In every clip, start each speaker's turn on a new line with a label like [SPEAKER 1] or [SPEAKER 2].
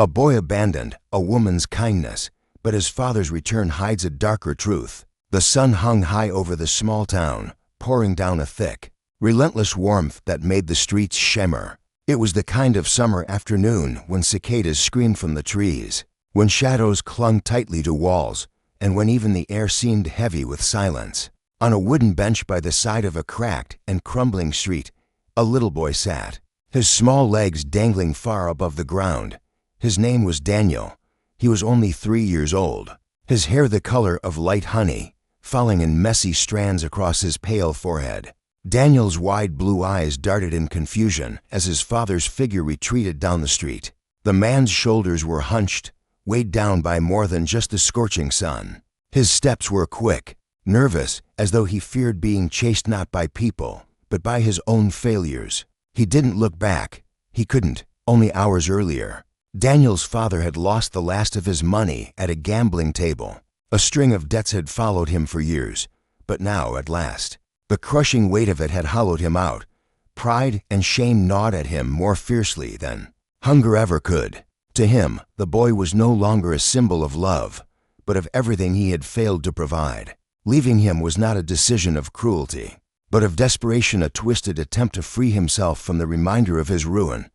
[SPEAKER 1] A boy abandoned, a woman's kindness, but his father's return hides a darker truth. The sun hung high over the small town, pouring down a thick, relentless warmth that made the streets shimmer. It was the kind of summer afternoon when cicadas screamed from the trees, when shadows clung tightly to walls, and when even the air seemed heavy with silence. On a wooden bench by the side of a cracked and crumbling street, a little boy sat, his small legs dangling far above the ground. His name was Daniel. He was only 3 years old, his hair the color of light honey, falling in messy strands across his pale forehead. Daniel's wide blue eyes darted in confusion as his father's figure retreated down the street. The man's shoulders were hunched, weighed down by more than just the scorching sun. His steps were quick, nervous, as though he feared being chased not by people, but by his own failures. He didn't look back. He couldn't. Only hours earlier, Daniel's father had lost the last of his money at a gambling table. A string of debts had followed him for years, but now, at last, the crushing weight of it had hollowed him out. Pride and shame gnawed at him more fiercely than hunger ever could. To him, the boy was no longer a symbol of love, but of everything he had failed to provide. Leaving him was not a decision of cruelty, but of desperation, a twisted attempt to free himself from the reminder of his ruin.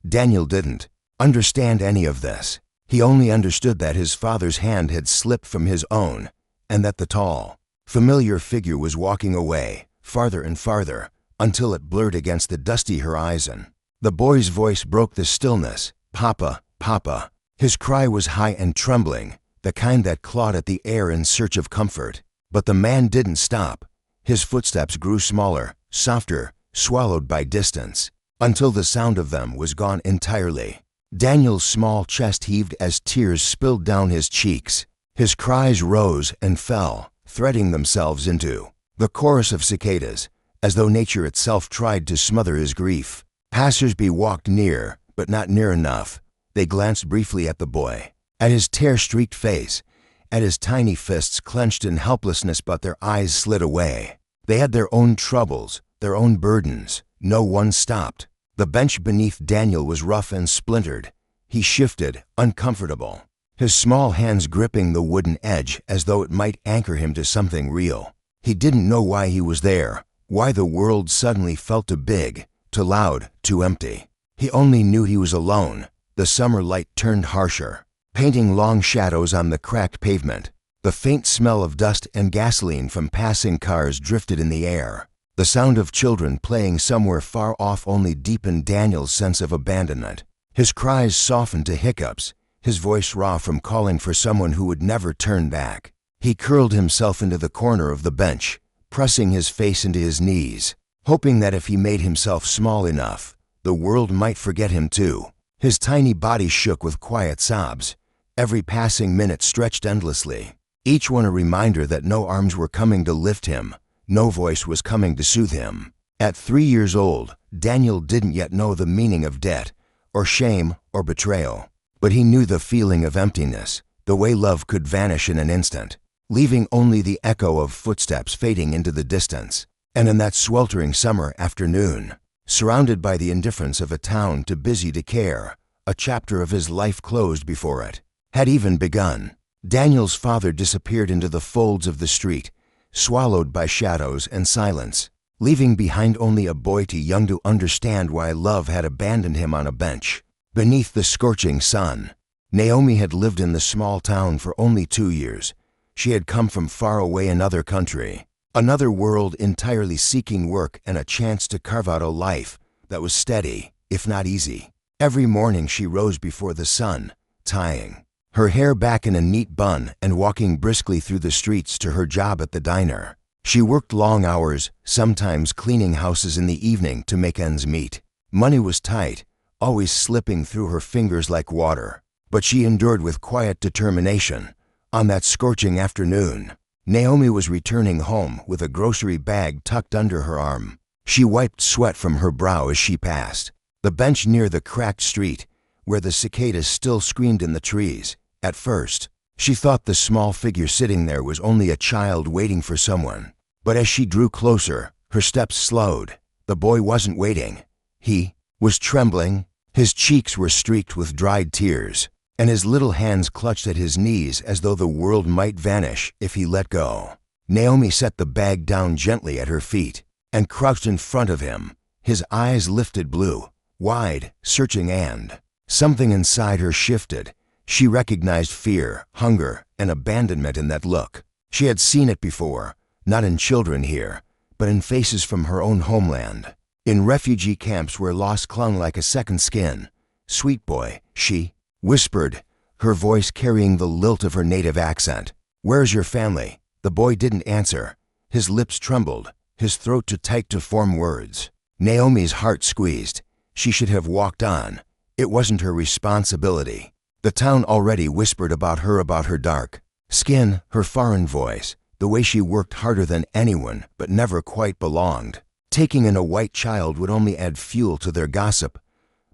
[SPEAKER 1] Daniel didn't understand any of this. He only understood that his father's hand had slipped from his own, and that the tall, familiar figure was walking away, farther and farther, until it blurred against the dusty horizon. The boy's voice broke the stillness. "Papa, Papa." His cry was high and trembling, the kind that clawed at the air in search of comfort. But the man didn't stop. His footsteps grew smaller, softer, swallowed by distance, until the sound of them was gone entirely. Daniel's small chest heaved as tears spilled down his cheeks. His cries rose and fell, threading themselves into the chorus of cicadas, as though nature itself tried to smother his grief. Passers-by walked near, but not near enough. They glanced briefly at the boy, at his tear-streaked face, at his tiny fists clenched in helplessness, but their eyes slid away. They had their own troubles, their own burdens. No one stopped. The bench beneath Daniel was rough and splintered. He shifted, uncomfortable, his small hands gripping the wooden edge as though it might anchor him to something real. He didn't know why he was there, why the world suddenly felt too big, too loud, too empty. He only knew he was alone. The summer light turned harsher, painting long shadows on the cracked pavement. The faint smell of dust and gasoline from passing cars drifted in the air. The sound of children playing somewhere far off only deepened Daniel's sense of abandonment. His cries softened to hiccups, his voice raw from calling for someone who would never turn back. He curled himself into the corner of the bench, pressing his face into his knees, hoping that if he made himself small enough, the world might forget him too. His tiny body shook with quiet sobs. Every passing minute stretched endlessly, each one a reminder that no arms were coming to lift him. No voice was coming to soothe him. At 3 years old, Daniel didn't yet know the meaning of debt, or shame, or betrayal. But he knew the feeling of emptiness, the way love could vanish in an instant, leaving only the echo of footsteps fading into the distance. And in that sweltering summer afternoon, surrounded by the indifference of a town too busy to care, a chapter of his life closed before it had even begun. Daniel's father disappeared into the folds of the street, swallowed by shadows and silence, leaving behind only a boy too young to understand why love had abandoned him on a bench beneath the scorching sun. Naomi had lived in the small town for only 2 years. She had come from far away another country, another world, entirely seeking work and a chance to carve out a life that was steady, if not easy. Every morning she rose before the sun, tying her hair back in a neat bun and walking briskly through the streets to her job at the diner. She worked long hours, sometimes cleaning houses in the evening to make ends meet. Money was tight, always slipping through her fingers like water, but she endured with quiet determination. On that scorching afternoon, Naomi was returning home with a grocery bag tucked under her arm. She wiped sweat from her brow as she passed the bench near the cracked street, where the cicadas still screamed in the trees. At first, she thought the small figure sitting there was only a child waiting for someone. But as she drew closer, her steps slowed. The boy wasn't waiting. He was trembling. His cheeks were streaked with dried tears. and his little hands clutched at his knees as though the world might vanish if he let go. Naomi set the bag down gently at her feet and crouched in front of him, his eyes lifted blue, wide, searching, and something inside her shifted. She recognized fear, hunger, and abandonment in that look. She had seen it before, not in children here, but in faces from her own homeland, in refugee camps where loss clung like a second skin. "Sweet boy," she whispered, her voice carrying the lilt of her native accent. "Where's your family?" The boy didn't answer. His lips trembled, his throat too tight to form words. Naomi's heart squeezed. She should have walked on. It wasn't her responsibility. The town already whispered about her dark skin, her foreign voice, the way she worked harder than anyone but never quite belonged. Taking in a white child would only add fuel to their gossip.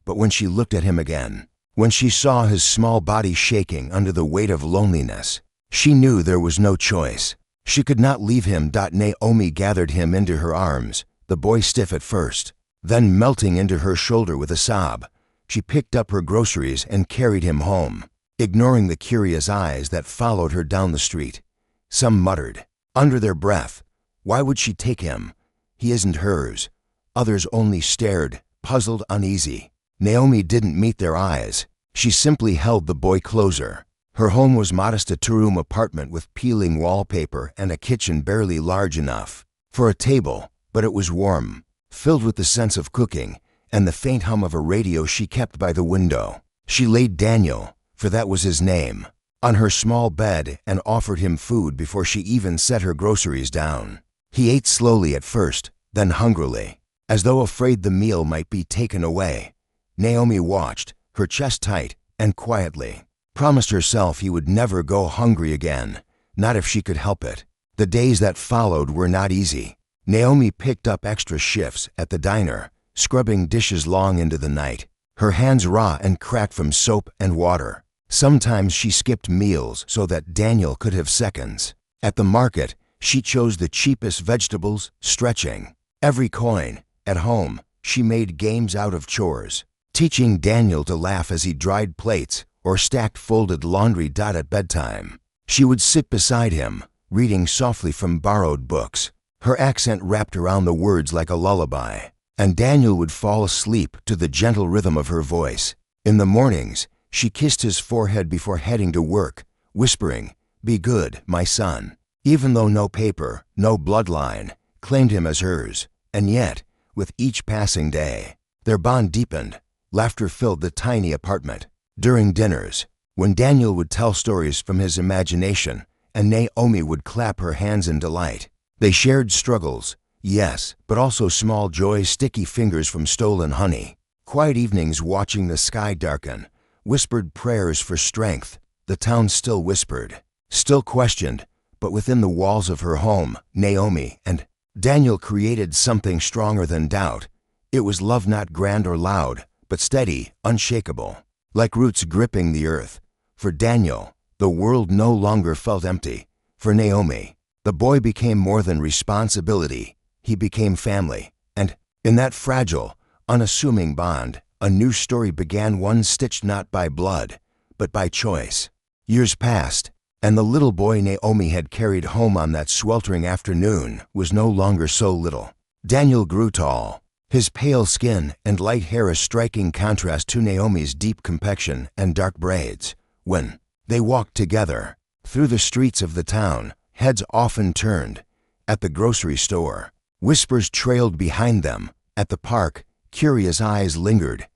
[SPEAKER 1] But when she looked at him again, when she saw his small body shaking under the weight of loneliness, she knew there was no choice. She could not leave him. Naomi gathered him into her arms, the boy stiff at first, then melting into her shoulder with a sob. She picked up her groceries and carried him home, ignoring the curious eyes that followed her down the street. Some muttered, under their breath, "Why would she take him? He isn't hers." Others only stared, puzzled, uneasy. Naomi didn't meet their eyes. She simply held the boy closer. Her home was modest, a two-room apartment with peeling wallpaper and a kitchen barely large enough for a table, but it was warm, filled with the sense of cooking and the faint hum of a radio she kept by the window. She laid Daniel, for that was his name, on her small bed and offered him food before she even set her groceries down. He ate slowly at first, then hungrily, as though afraid the meal might be taken away. Naomi watched, her chest tight, and quietly promised herself he would never go hungry again, not if she could help it. The days that followed were not easy. Naomi picked up extra shifts at the diner, scrubbing dishes long into the night, her hands raw and cracked from soap and water. Sometimes she skipped meals so that Daniel could have seconds. At the market, she chose the cheapest vegetables, stretching every coin. At home, she made games out of chores, teaching Daniel to laugh as he dried plates or stacked folded laundry. At bedtime, she would sit beside him, reading softly from borrowed books. Her accent wrapped around the words like a lullaby, and Daniel would fall asleep to the gentle rhythm of her voice. In the mornings, she kissed his forehead before heading to work, whispering, "Be good, my son," even though no paper, no bloodline, claimed him as hers. And yet, with each passing day, their bond deepened. Laughter filled the tiny apartment. During dinners, when Daniel would tell stories from his imagination and Naomi would clap her hands in delight, they shared struggles, yes, but also small joys, sticky fingers from stolen honey, quiet evenings watching the sky darken, whispered prayers for strength. The town still whispered, still questioned, but within the walls of her home, Naomi and Daniel created something stronger than doubt. It was love, not grand or loud, but steady, unshakable, like roots gripping the earth. For Daniel, the world no longer felt empty. For Naomi, the boy became more than responsibility. He became family. And in that fragile, unassuming bond, a new story began, one stitched not by blood, but by choice. Years passed, and the little boy Naomi had carried home on that sweltering afternoon was no longer so little. Daniel grew tall, his pale skin and light hair a striking contrast to Naomi's deep complexion and dark braids. When they walked together through the streets of the town, heads often turned. At the grocery store, whispers trailed behind them. At the park, curious eyes lingered.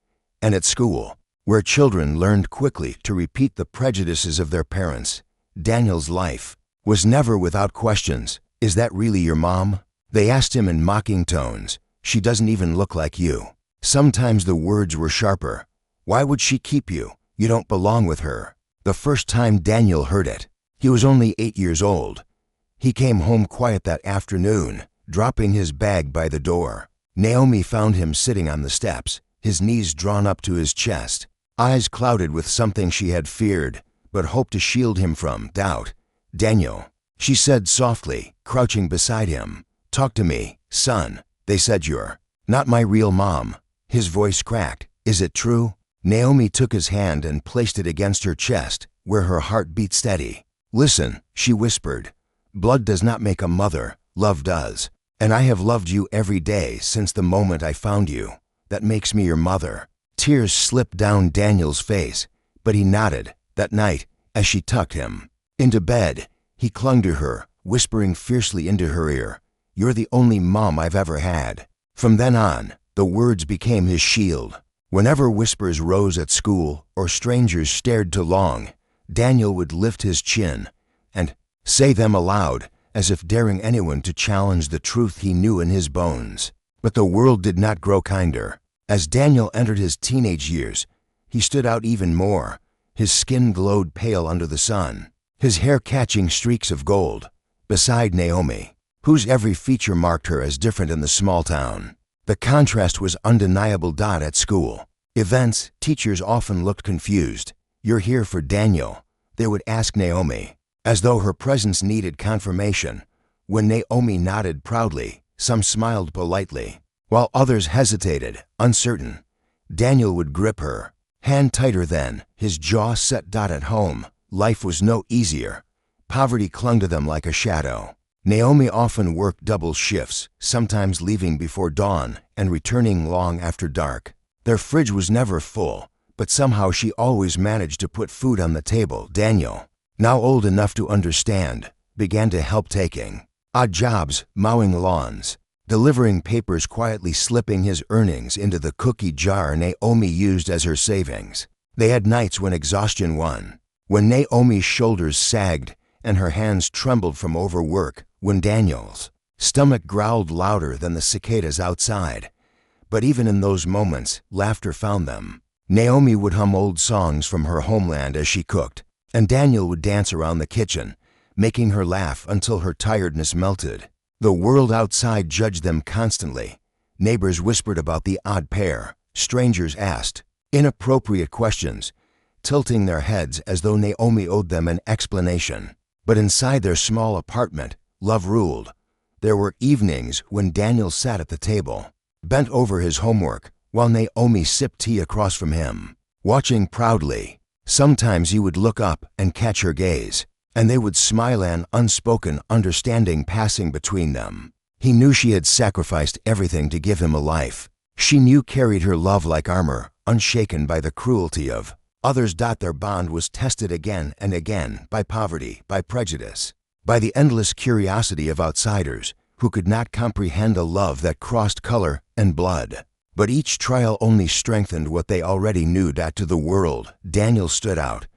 [SPEAKER 1] And at school, where children learned quickly to repeat the prejudices of their parents, Daniel's life was never without questions. "Is that really your mom?" they asked him in mocking tones. "She doesn't even look like you." Sometimes the words were sharper. "Why would she keep you? You don't belong with her." The first time Daniel heard it, he was only 8 years old. He came home quiet that afternoon, dropping his bag by the door. Naomi found him sitting on the steps, his knees drawn up to his chest, eyes clouded with something she had feared, but hoped to shield him from doubt. "Daniel," she said softly, crouching beside him. "Talk to me, son. They said you're not my real mom." His voice cracked. "Is it true?" Naomi took his hand and placed it against her chest, where her heart beat steady. "Listen," she whispered. "Blood does not make a mother, love does. And I have loved you every day since the moment I found you. That makes me your mother." Tears slipped down Daniel's face, but he nodded. That night, as she tucked him into bed, he clung to her, whispering fiercely into her ear, "You're the only mom I've ever had." From then on, the words became his shield. Whenever whispers rose at school or strangers stared too long, Daniel would lift his chin and say them aloud, as if daring anyone to challenge the truth he knew in his bones. But the world did not grow kinder. As Daniel entered his teenage years, he stood out even more. His skin glowed pale under the sun, his hair catching streaks of gold, beside Naomi, whose every feature marked her as different in the small town. The contrast was undeniable. At school events, teachers often looked confused. "You're here for Daniel," they would ask Naomi, as though her presence needed confirmation. When Naomi nodded proudly, some smiled politely, while others hesitated, uncertain. Daniel would grip her hand tighter then, his jaw set. At home, life was no easier. Poverty clung to them like a shadow. Naomi often worked double shifts, sometimes leaving before dawn and returning long after dark. Their fridge was never full, but somehow she always managed to put food on the table. Daniel, now old enough to understand, began to help, taking odd jobs, mowing lawns, delivering papers, quietly slipping his earnings into the cookie jar Naomi used as her savings. They had nights when exhaustion won, when Naomi's shoulders sagged and her hands trembled from overwork, when Daniel's stomach growled louder than the cicadas outside. But even in those moments, laughter found them. Naomi would hum old songs from her homeland as she cooked, and Daniel would dance around the kitchen, making her laugh until her tiredness melted. The world outside judged them constantly. Neighbors whispered about the odd pair. Strangers asked inappropriate questions, tilting their heads as though Naomi owed them an explanation. But inside their small apartment, love ruled. There were evenings when Daniel sat at the table, bent over his homework, while Naomi sipped tea across from him, watching proudly. Sometimes he would look up and catch her gaze, and they would smile, an unspoken understanding passing between them. He knew she had sacrificed everything to give him a life. She knew carried her love like armor, unshaken by the cruelty of others. Their bond was tested again and again by poverty, by prejudice, by the endless curiosity of outsiders who could not comprehend a love that crossed color and blood. But each trial only strengthened what they already knew. To the world, Daniel stood out.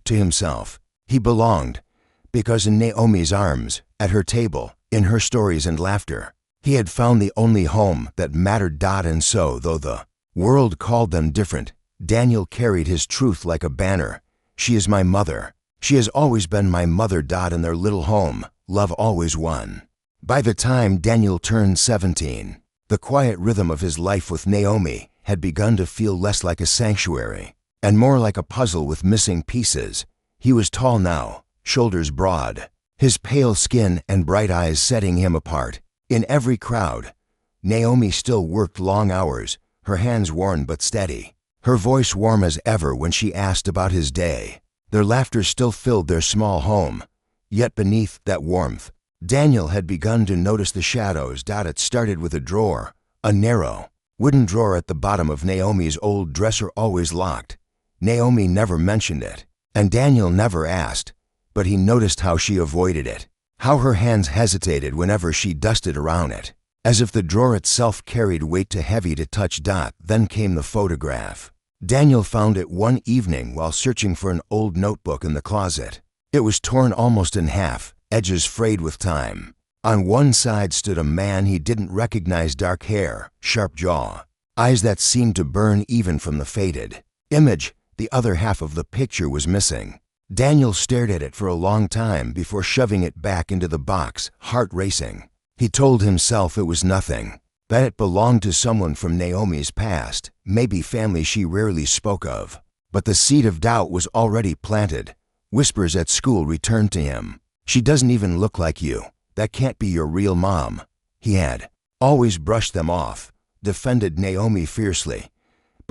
[SPEAKER 1] To himself, he belonged, because in Naomi's arms, at her table, in her stories and laughter, he had found the only home that mattered. And so, though the world called them different, Daniel carried his truth like a banner. "She is my mother. She has always been my mother." In their little home, love always won. By the time Daniel turned 17, the quiet rhythm of his life with Naomi had begun to feel less like a sanctuary and more like a puzzle with missing pieces. He was tall now, shoulders broad, his pale skin and bright eyes setting him apart. In every crowd, Naomi still worked long hours, her hands worn but steady, her voice warm as ever when she asked about his day. Their laughter still filled their small home, yet beneath that warmth, Daniel had begun to notice the shadows. It started with a drawer, a narrow, wooden drawer at the bottom of Naomi's old dresser, always locked. Naomi never mentioned it, and Daniel never asked, but he noticed how she avoided it, how her hands hesitated whenever she dusted around it, as if the drawer itself carried weight too heavy to touch. Then came the photograph. Daniel found it one evening while searching for an old notebook in the closet. It was torn almost in half, edges frayed with time. On one side stood a man he didn't recognize, dark hair, sharp jaw, eyes that seemed to burn even from the faded image. The other half of the picture was missing. Daniel stared at it for a long time before shoving it back into the box, heart racing. He told himself it was nothing, that it belonged to someone from Naomi's past, maybe family she rarely spoke of. But the seed of doubt was already planted. Whispers at school returned to him. "She doesn't even look like you. That can't be your real mom." He had always brushed them off, defended Naomi fiercely.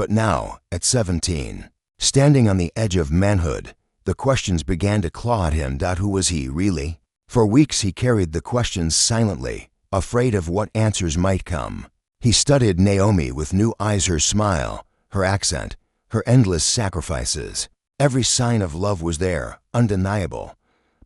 [SPEAKER 1] But now, at 17, standing on the edge of manhood, the questions began to claw at him. Who was he, really? For weeks he carried the questions silently, afraid of what answers might come. He studied Naomi with new eyes, her smile, her accent, her endless sacrifices. Every sign of love was there, undeniable.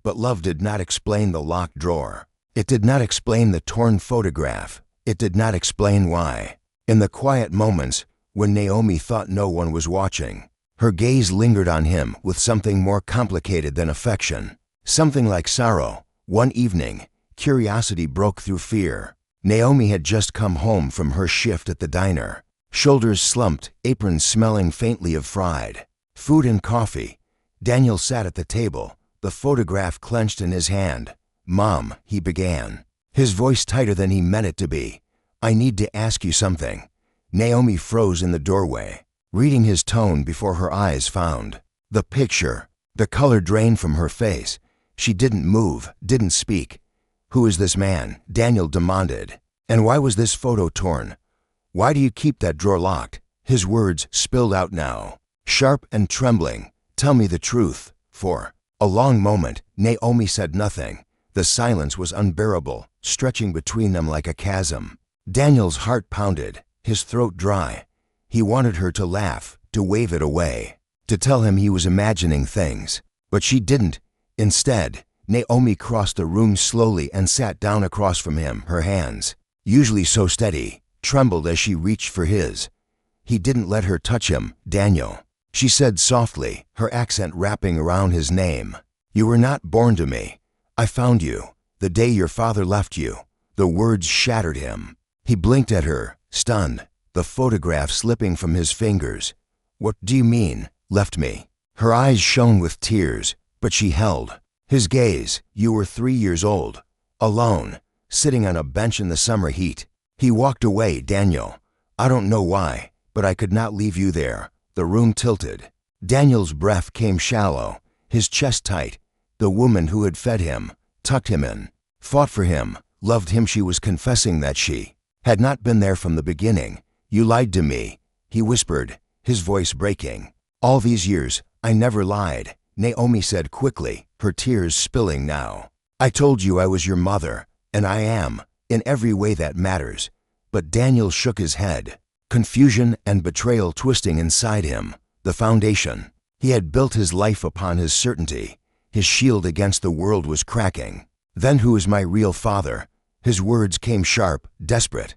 [SPEAKER 1] But love did not explain the locked drawer. It did not explain the torn photograph. It did not explain why. In the quiet moments, when Naomi thought no one was watching, her gaze lingered on him with something more complicated than affection. Something like sorrow. One evening, curiosity broke through fear. Naomi had just come home from her shift at the diner. Shoulders slumped, apron smelling faintly of fried food and coffee. Daniel sat at the table, the photograph clenched in his hand. "Mom," he began, his voice tighter than he meant it to be. "I need to ask you something." Naomi froze in the doorway, reading his tone before her eyes found the picture. The color drained from her face. She didn't move, didn't speak. "Who is this man?" Daniel demanded. "And why was this photo torn? Why do you keep that drawer locked?" His words spilled out now, sharp and trembling. "Tell me the truth." For a long moment, Naomi said nothing. The silence was unbearable, stretching between them like a chasm. Daniel's heart pounded, his throat dry. He wanted her to laugh, to wave it away, to tell him he was imagining things. But she didn't. Instead, Naomi crossed the room slowly and sat down across from him. Her hands, usually so steady, trembled as she reached for his. He didn't let her touch him. "Daniel," she said softly, her accent wrapping around his name. "You were not born to me. I found you, the day your father left you." The words shattered him. He blinked at her, stunned, the photograph slipping from his fingers. "What do you mean, left me?" Her eyes shone with tears, but she held his gaze. "You were 3 years old, alone, sitting on a bench in the summer heat." He walked away. "Daniel, I don't know why, but I could not leave you there." The room tilted. Daniel's breath came shallow, his chest tight. The woman who had fed him, tucked him in, fought for him, loved him, she was confessing that she had not been there from the beginning. "You lied to me," he whispered, his voice breaking. "All these years, I never lied," Naomi said quickly, her tears spilling now. "I told you I was your mother, and I am, in every way that matters." But Daniel shook his head, confusion and betrayal twisting inside him. The foundation he had built his life upon, his certainty, his shield against the world, was cracking. "Then who is my real father?" His words came sharp, desperate.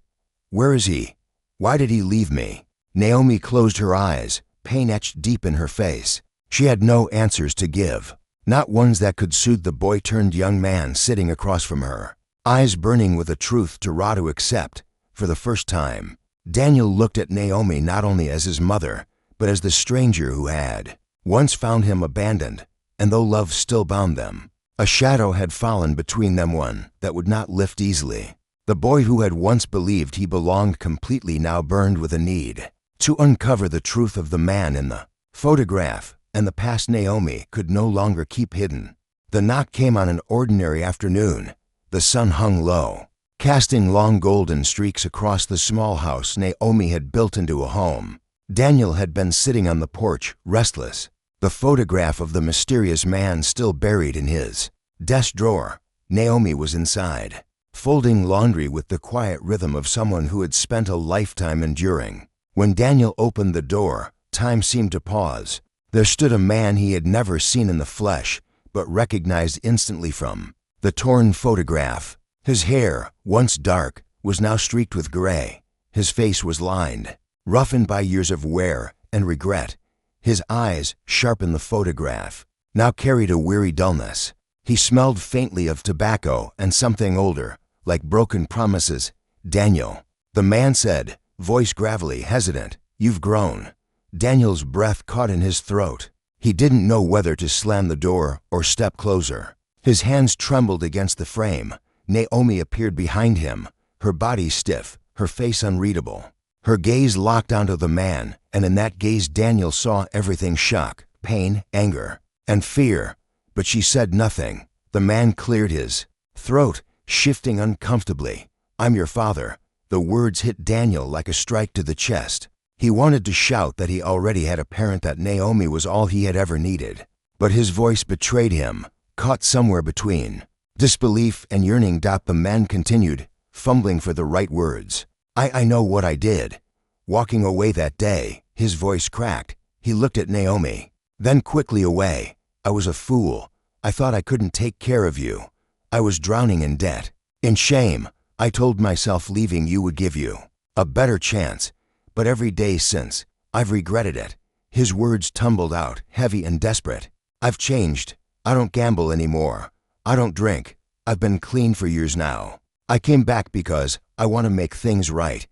[SPEAKER 1] "Where is he? Why did he leave me?" Naomi closed her eyes, pain etched deep in her face. She had no answers to give, not ones that could soothe the boy-turned-young man sitting across from her, eyes burning with a truth too raw to accept. For the first time, Daniel looked at Naomi not only as his mother, but as the stranger who had once found him abandoned, and though love still bound them, a shadow had fallen between them, one that would not lift easily. The boy who had once believed he belonged completely now burned with a need to uncover the truth of the man in the photograph, and the past Naomi could no longer keep hidden. The knock came on an ordinary afternoon. The sun hung low, casting long golden streaks across the small house Naomi had built into a home. Daniel had been sitting on the porch, restless, the photograph of the mysterious man still buried in his desk drawer. Naomi was inside, folding laundry with the quiet rhythm of someone who had spent a lifetime enduring. When Daniel opened the door, time seemed to pause. There stood a man he had never seen in the flesh, but recognized instantly from the torn photograph. His hair, once dark, was now streaked with gray. His face was lined, roughened by years of wear and regret. His eyes, sharp in the photograph, now carried a weary dullness. He smelled faintly of tobacco and something older, like broken promises. "Daniel," the man said, voice gravelly, hesitant, "you've grown." Daniel's breath caught in his throat. He didn't know whether to slam the door or step closer. His hands trembled against the frame. Naomi appeared behind him, her body stiff, her face unreadable. Her gaze locked onto the man, and in that gaze Daniel saw everything: shock, pain, anger, and fear. But she said nothing. The man cleared his throat, shifting uncomfortably. "I'm your father." The words hit Daniel like a strike to the chest. He wanted to shout that he already had a parent, that Naomi was all he had ever needed. But his voice betrayed him, caught somewhere between disbelief and yearning. The man continued, fumbling for the right words. I know what I did. Walking away that day, his voice cracked. He looked at Naomi, then quickly away. I was a fool. I thought I couldn't take care of you. I was drowning in debt. In shame, I told myself leaving you would give you a better chance. But every day since, I've regretted it. His words tumbled out, heavy and desperate. I've changed. I don't gamble anymore. I don't drink. I've been clean for years now. I came back because I want to make things right.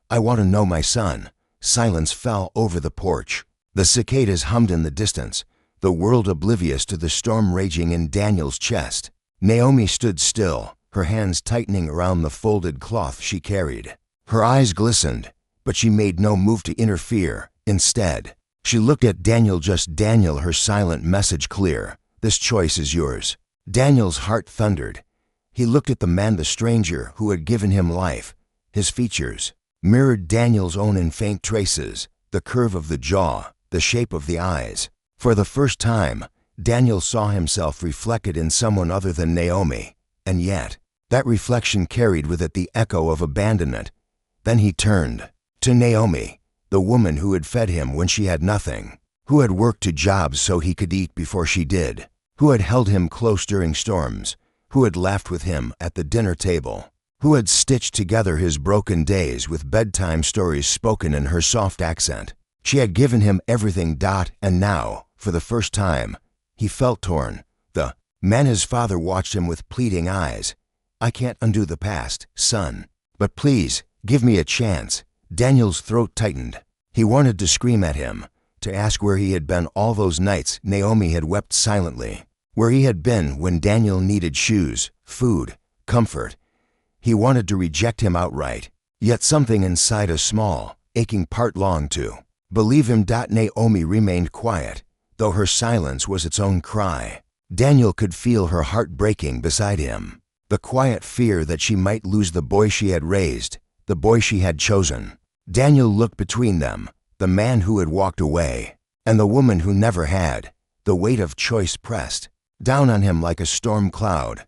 [SPEAKER 1] I want to know my son. Silence fell over the porch. The cicadas hummed in the distance, the world oblivious to the storm raging in Daniel's chest. Naomi stood still, her hands tightening around the folded cloth she carried. Her eyes glistened, but she made no move to interfere. Instead, she looked at Daniel, just Daniel, her silent message clear. This choice is yours. Daniel's heart thundered. He looked at the man, the stranger who had given him life. His features mirrored Daniel's own in faint traces, the curve of the jaw, the shape of the eyes. For the first time, Daniel saw himself reflected in someone other than Naomi, and yet, that reflection carried with it the echo of abandonment. Then he turned to Naomi, the woman who had fed him when she had nothing, who had worked 2 jobs so he could eat before she did, who had held him close during storms, who had laughed with him at the dinner table, who had stitched together his broken days with bedtime stories spoken in her soft accent. She had given him everything. And now, for the first time, he felt torn. The man, his father, watched him with pleading eyes. I can't undo the past, son. But please, give me a chance. Daniel's throat tightened. He wanted to scream at him, to ask where he had been all those nights Naomi had wept silently, where he had been when Daniel needed shoes, food, comfort. He wanted to reject him outright, yet something inside, a small, aching part, longed to believe him. Naomi remained quiet, though her silence was its own cry. Daniel could feel her heart breaking beside him, the quiet fear that she might lose the boy she had raised, the boy she had chosen. Daniel looked between them, the man who had walked away, and the woman who never had. The weight of choice pressed down on him like a storm cloud.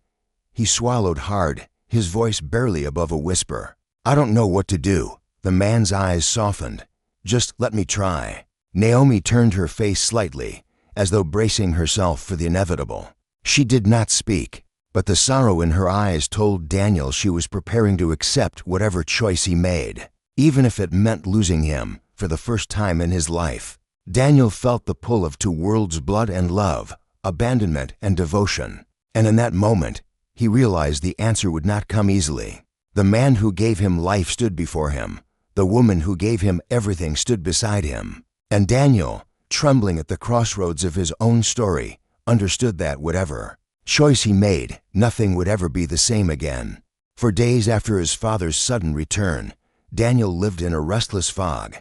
[SPEAKER 1] He swallowed hard, his voice barely above a whisper. I don't know what to do. The man's eyes softened. Just let me try. Naomi turned her face slightly, as though bracing herself for the inevitable. She did not speak, but the sorrow in her eyes told Daniel she was preparing to accept whatever choice he made, even if it meant losing him for the first time in his life. Daniel felt the pull of 2 worlds, blood and love, abandonment and devotion. And in that moment, he realized the answer would not come easily. The man who gave him life stood before him. The woman who gave him everything stood beside him. And Daniel, trembling at the crossroads of his own story, understood that whatever choice he made, nothing would ever be the same again. For days after his father's sudden return, Daniel lived in a restless fog.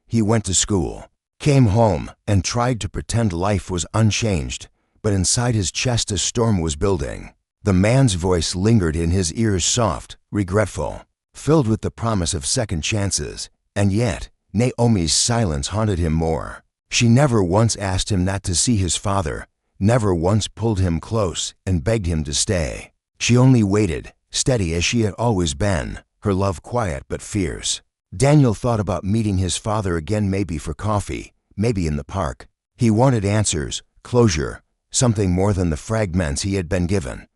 [SPEAKER 1] He went to school, came home, and tried to pretend life was unchanged, but inside his chest a storm was building. The man's voice lingered in his ears, soft, regretful, filled with the promise of second chances. And yet, Naomi's silence haunted him more. She never once asked him not to see his father, never once pulled him close and begged him to stay. She only waited, steady as she had always been, her love quiet but fierce. Daniel thought about meeting his father again, maybe for coffee, maybe in the park. He wanted answers, closure, something more than the fragments he had been given.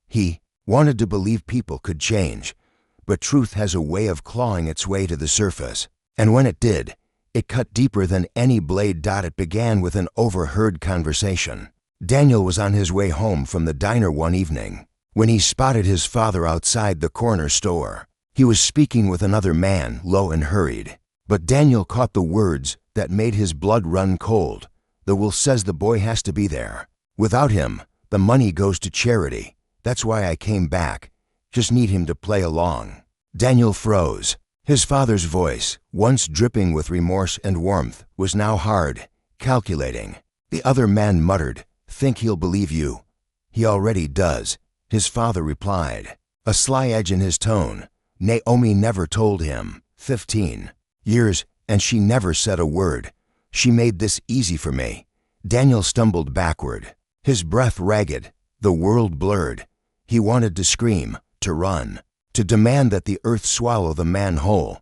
[SPEAKER 1] He wanted to believe people could change, but truth has a way of clawing its way to the surface. And when it did, it cut deeper than any blade. It began with an overheard conversation. Daniel was on his way home from the diner one evening when he spotted his father outside the corner store. He was speaking with another man, low and hurried. But Daniel caught the words that made his blood run cold. The will says the boy has to be there. Without him, the money goes to charity. That's why I came back. Just need him to play along. Daniel froze. His father's voice, once dripping with remorse and warmth, was now hard, calculating. The other man muttered, "Think he'll believe you?" "He already does," his father replied, a sly edge in his tone. Naomi never told him. 15 years, and she never said a word. She made this easy for me." Daniel stumbled backward, his breath ragged, the world blurred. He wanted to scream, to run, to demand that the earth swallow the man whole.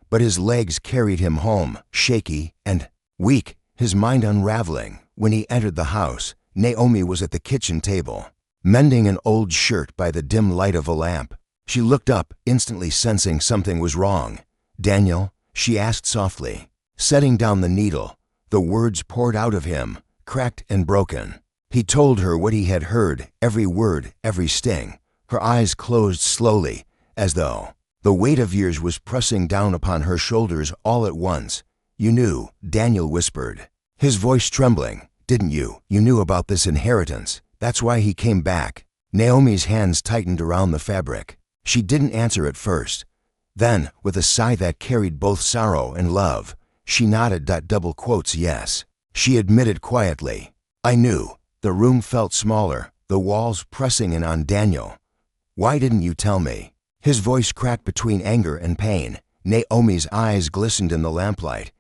[SPEAKER 1] But his legs carried him home, shaky and weak, his mind unraveling. When he entered the house, Naomi was at the kitchen table, mending an old shirt by the dim light of a lamp. She looked up, instantly sensing something was wrong. "Daniel?" she asked softly. Setting down the needle, the words poured out of him, cracked and broken. He told her what he had heard, every word, every sting. Her eyes closed slowly, as though the weight of years was pressing down upon her shoulders all at once. "You knew," Daniel whispered, his voice trembling. "Didn't you? You knew about this inheritance. That's why he came back." Naomi's hands tightened around the fabric. She didn't answer at first. Then, with a sigh that carried both sorrow and love, she nodded double quotes yes. She admitted quietly, "I knew." The room felt smaller, the walls pressing in on Daniel. "Why didn't you tell me?" His voice cracked between anger and pain. Naomi's eyes glistened in the lamplight.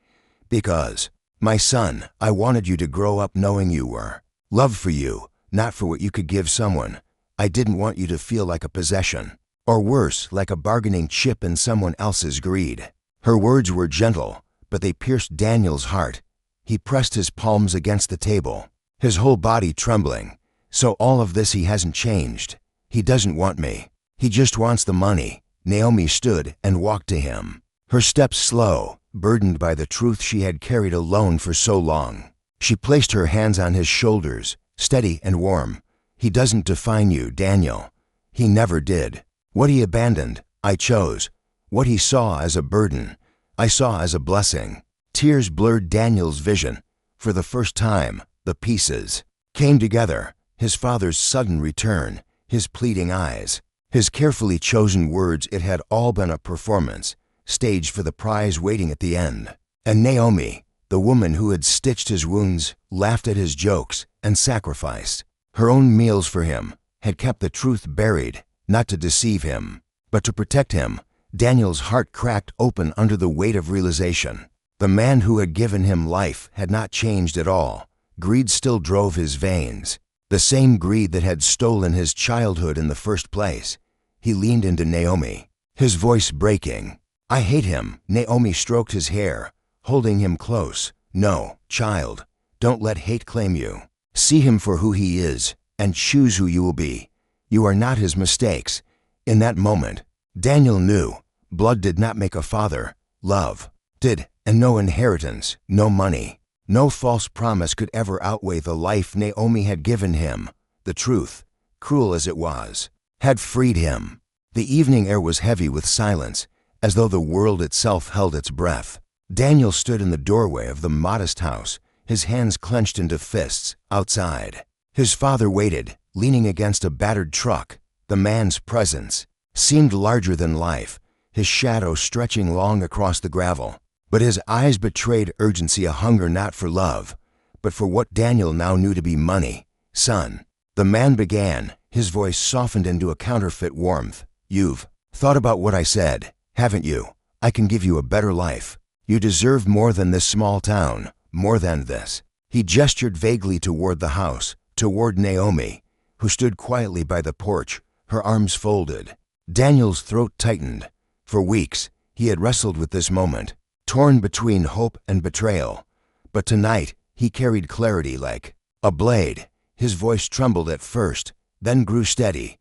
[SPEAKER 1] "Because, my son, I wanted you to grow up knowing you were loved for you, not for what you could give someone. I didn't want you to feel like a possession, or worse, like a bargaining chip in someone else's greed." Her words were gentle, but they pierced Daniel's heart. He pressed his palms against the table, his whole body trembling. "So all of this he hasn't changed. He doesn't want me. He just wants the money." Naomi stood and walked to him, her steps slow, burdened by the truth she had carried alone for so long. She placed her hands on his shoulders, steady and warm. "He doesn't define you, Daniel. He never did. What he abandoned, I chose. What he saw as a burden, I saw as a blessing." Tears blurred Daniel's vision. For the first time, the pieces came together. His father's sudden return, his pleading eyes, his carefully chosen words. It had all been a performance, staged for the prize waiting at the end. And Naomi, the woman who had stitched his wounds, laughed at his jokes, and sacrificed her own meals for him, had kept the truth buried, not to deceive him, but to protect him. Daniel's heart cracked open under the weight of realization. The man who had given him life had not changed at all. Greed still drove his veins, the same greed that had stolen his childhood in the first place. He leaned into Naomi, his voice breaking. "I hate him." Naomi stroked his hair, holding him close. "No, child, don't let hate claim you. See him for who he is, and choose who you will be. You are not his mistakes." In that moment, Daniel knew blood did not make a father. Love did, and no inheritance, no money, no false promise could ever outweigh the life Naomi had given him. The truth, cruel as it was, had freed him. The evening air was heavy with silence, as though the world itself held its breath. Daniel stood in the doorway of the modest house, his hands clenched into fists, outside. His father waited, leaning against a battered truck. The man's presence seemed larger than life, his shadow stretching long across the gravel. But his eyes betrayed urgency, a hunger not for love, but for what Daniel now knew to be money. "Son," the man began, his voice softened into a counterfeit warmth. "You've thought about what I said, haven't you? I can give you a better life. You deserve more than this small town, more than this." He gestured vaguely toward the house, toward Naomi, who stood quietly by the porch, her arms folded. Daniel's throat tightened. For weeks, he had wrestled with this moment, torn between hope and betrayal. But tonight, he carried clarity like a blade. His voice trembled at first, then grew steady.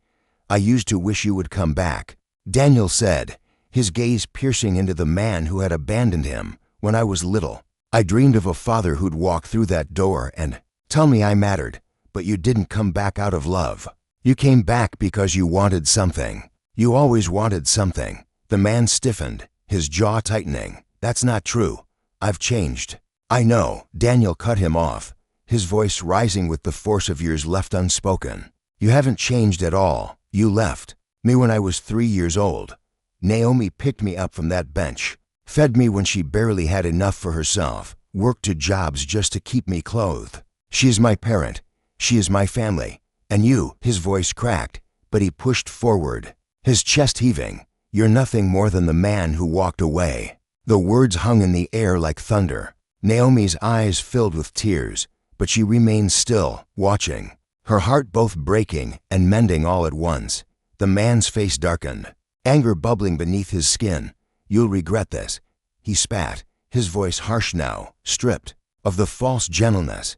[SPEAKER 1] "I used to wish you would come back," Daniel said, his gaze piercing into the man who had abandoned him. "When I was little, I dreamed of a father who'd walk through that door and tell me I mattered. But you didn't come back out of love. You came back because you wanted something. You always wanted something." The man stiffened, his jaw tightening. "That's not true. I've changed." "I know," Daniel cut him off, his voice rising with the force of years left unspoken. "You haven't changed at all. You left me when I was 3 years old. Naomi picked me up from that bench, fed me when she barely had enough for herself, worked 2 jobs just to keep me clothed. She is my parent. She is my family. And you," his voice cracked, but he pushed forward, his chest heaving. "You're nothing more than the man who walked away." The words hung in the air like thunder. Naomi's eyes filled with tears, but she remained still, watching, her heart both breaking and mending all at once. The man's face darkened, anger bubbling beneath his skin. "You'll regret this," he spat, his voice harsh now, stripped of the false gentleness.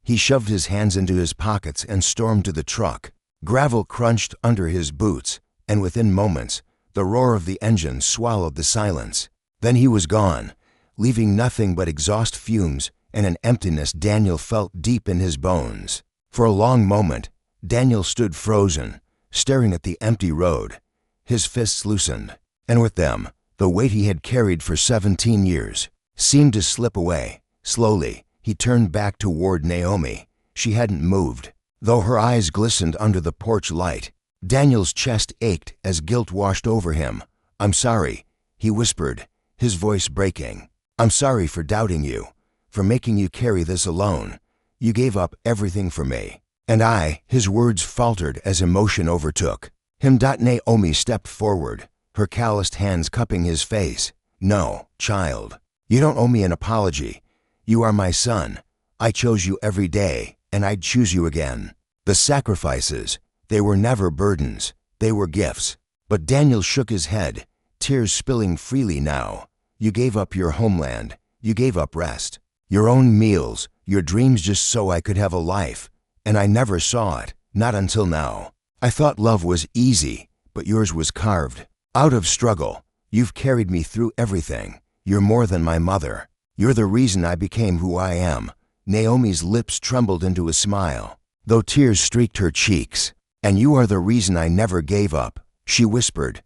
[SPEAKER 1] He shoved his hands into his pockets and stormed to the truck. Gravel crunched under his boots, and within moments, the roar of the engine swallowed the silence. Then he was gone, leaving nothing but exhaust fumes and an emptiness Daniel felt deep in his bones. For a long moment, Daniel stood frozen, staring at the empty road. His fists loosened, and with them, the weight he had carried for 17 years seemed to slip away. Slowly, he turned back toward Naomi. She hadn't moved, though her eyes glistened under the porch light. Daniel's chest ached as guilt washed over him. "I'm sorry," he whispered, his voice breaking. "I'm sorry for doubting you, for making you carry this alone. You gave up everything for me." And his words faltered as emotion overtook him. Naomi stepped forward, her calloused hands cupping his face. "No, child, you don't owe me an apology. You are my son. I chose you every day, and I'd choose you again. The sacrifices, they were never burdens, they were gifts." But Daniel shook his head, tears spilling freely now. "You gave up your homeland, you gave up rest, your own meals, your dreams just so I could have a life, and I never saw it, not until now. I thought love was easy, but yours was carved out of struggle. You've carried me through everything. You're more than my mother. You're the reason I became who I am." Naomi's lips trembled into a smile, though tears streaked her cheeks. "And you are the reason I never gave up," she whispered.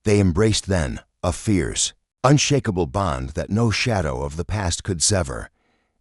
[SPEAKER 1] They embraced then, a fierce, unshakable bond that no shadow of the past could sever.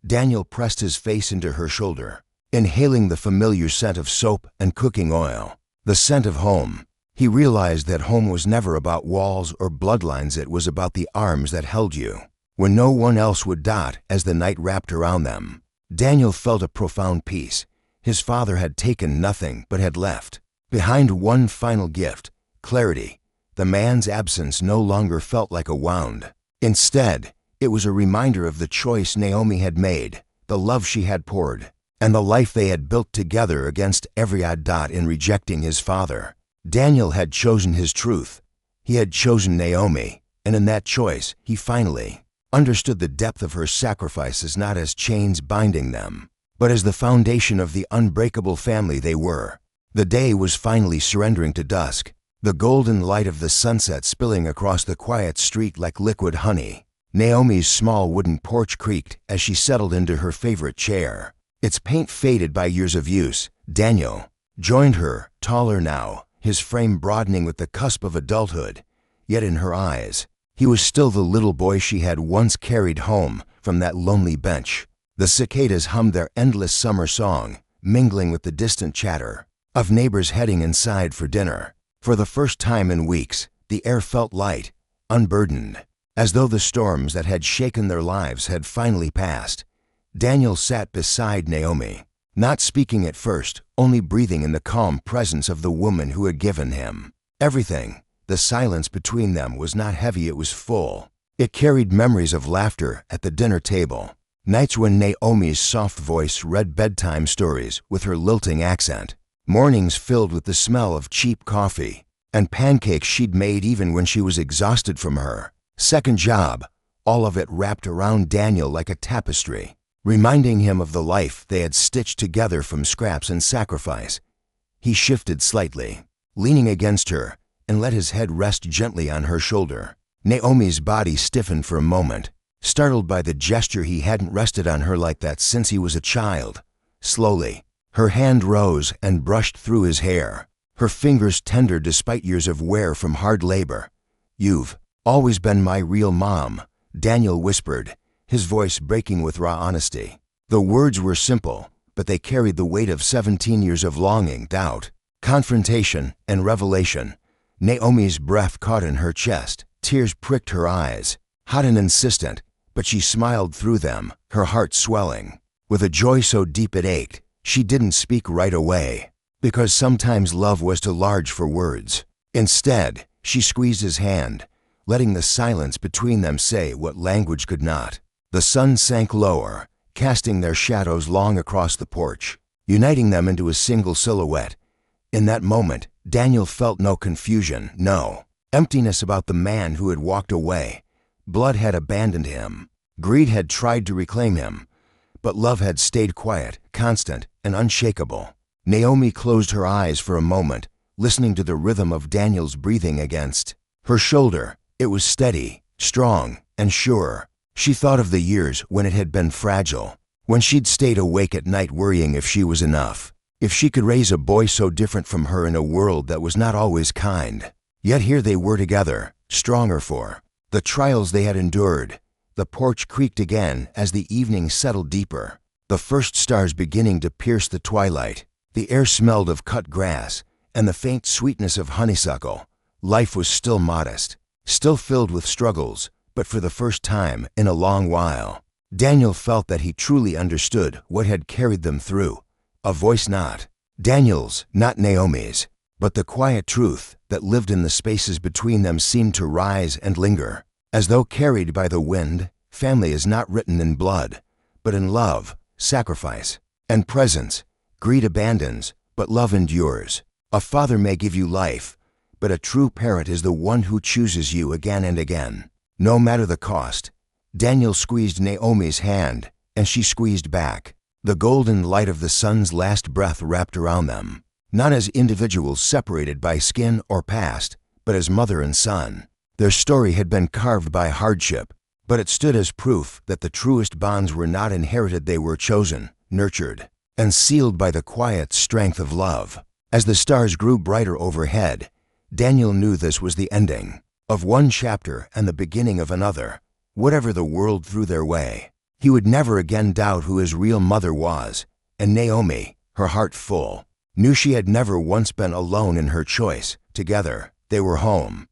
[SPEAKER 1] Daniel pressed his face into her shoulder, inhaling the familiar scent of soap and cooking oil, the scent of home. He realized that home was never about walls or bloodlines. It was about the arms that held you when no one else would dot as the night wrapped around them. Daniel felt a profound peace. His father had taken nothing but had left behind one final gift, clarity. The man's absence no longer felt like a wound. Instead, it was a reminder of the choice Naomi had made, the love she had poured, and the life they had built together against every odd in rejecting his father. Daniel had chosen his truth. He had chosen Naomi, and in that choice, he finally understood the depth of her sacrifices, not as chains binding them, but as the foundation of the unbreakable family they were. The day was finally surrendering to dusk, the golden light of the sunset spilling across the quiet street like liquid honey. Naomi's small wooden porch creaked as she settled into her favorite chair, its paint faded by years of use. Daniel joined her, taller now, his frame broadening with the cusp of adulthood. Yet in her eyes, he was still the little boy she had once carried home from that lonely bench. The cicadas hummed their endless summer song, mingling with the distant chatter of neighbors heading inside for dinner. For the first time in weeks, the air felt light, unburdened, as though the storms that had shaken their lives had finally passed. Daniel sat beside Naomi, not speaking at first, only breathing in the calm presence of the woman who had given him everything. The silence between them was not heavy, it was full. It carried memories of laughter at the dinner table, nights when Naomi's soft voice read bedtime stories with her lilting accent, mornings filled with the smell of cheap coffee, and pancakes she'd made even when she was exhausted from her second job, all of it wrapped around Daniel like a tapestry, reminding him of the life they had stitched together from scraps and sacrifice. He shifted slightly, leaning against her, and let his head rest gently on her shoulder. Naomi's body stiffened for a moment, startled by the gesture. He hadn't rested on her like that since he was a child. Slowly, her hand rose and brushed through his hair, her fingers tender despite years of wear from hard labor. "You've always been my real mom," Daniel whispered, his voice breaking with raw honesty. The words were simple, but they carried the weight of 17 years of longing, doubt, confrontation, and revelation. Naomi's breath caught in her chest, tears pricked her eyes, hot and insistent, but she smiled through them, her heart swelling with a joy so deep it ached. She didn't speak right away, because sometimes love was too large for words. Instead, she squeezed his hand, letting the silence between them say what language could not. The sun sank lower, casting their shadows long across the porch, uniting them into a single silhouette. In that moment, Daniel felt no confusion, no emptiness about the man who had walked away. Blood had abandoned him. Greed had tried to reclaim him. But love had stayed quiet, constant, and unshakable. Naomi closed her eyes for a moment, listening to the rhythm of Daniel's breathing against her shoulder. It was steady, strong, and sure. She thought of the years when it had been fragile, when she'd stayed awake at night worrying if she was enough, if she could raise a boy so different from her in a world that was not always kind. Yet here they were together, stronger for the trials they had endured. The porch creaked again as the evening settled deeper, the first stars beginning to pierce the twilight. The air smelled of cut grass and the faint sweetness of honeysuckle. Life was still modest, still filled with struggles, but for the first time in a long while, Daniel felt that he truly understood what had carried them through. A voice not Daniel's, not Naomi's, but the quiet truth that lived in the spaces between them seemed to rise and linger. As though carried by the wind, family is not written in blood, but in love, sacrifice, and presence. Greed abandons, but love endures. A father may give you life, but a true parent is the one who chooses you again and again, no matter the cost. Daniel squeezed Naomi's hand, and she squeezed back. The golden light of the sun's last breath wrapped around them, not as individuals separated by skin or past, but as mother and son. Their story had been carved by hardship, but it stood as proof that the truest bonds were not inherited, they were chosen, nurtured, and sealed by the quiet strength of love. As the stars grew brighter overhead, Daniel knew this was the ending of one chapter and the beginning of another. Whatever the world threw their way, he would never again doubt who his real mother was, and Naomi, her heart full, knew she had never once been alone in her choice. Together, they were home.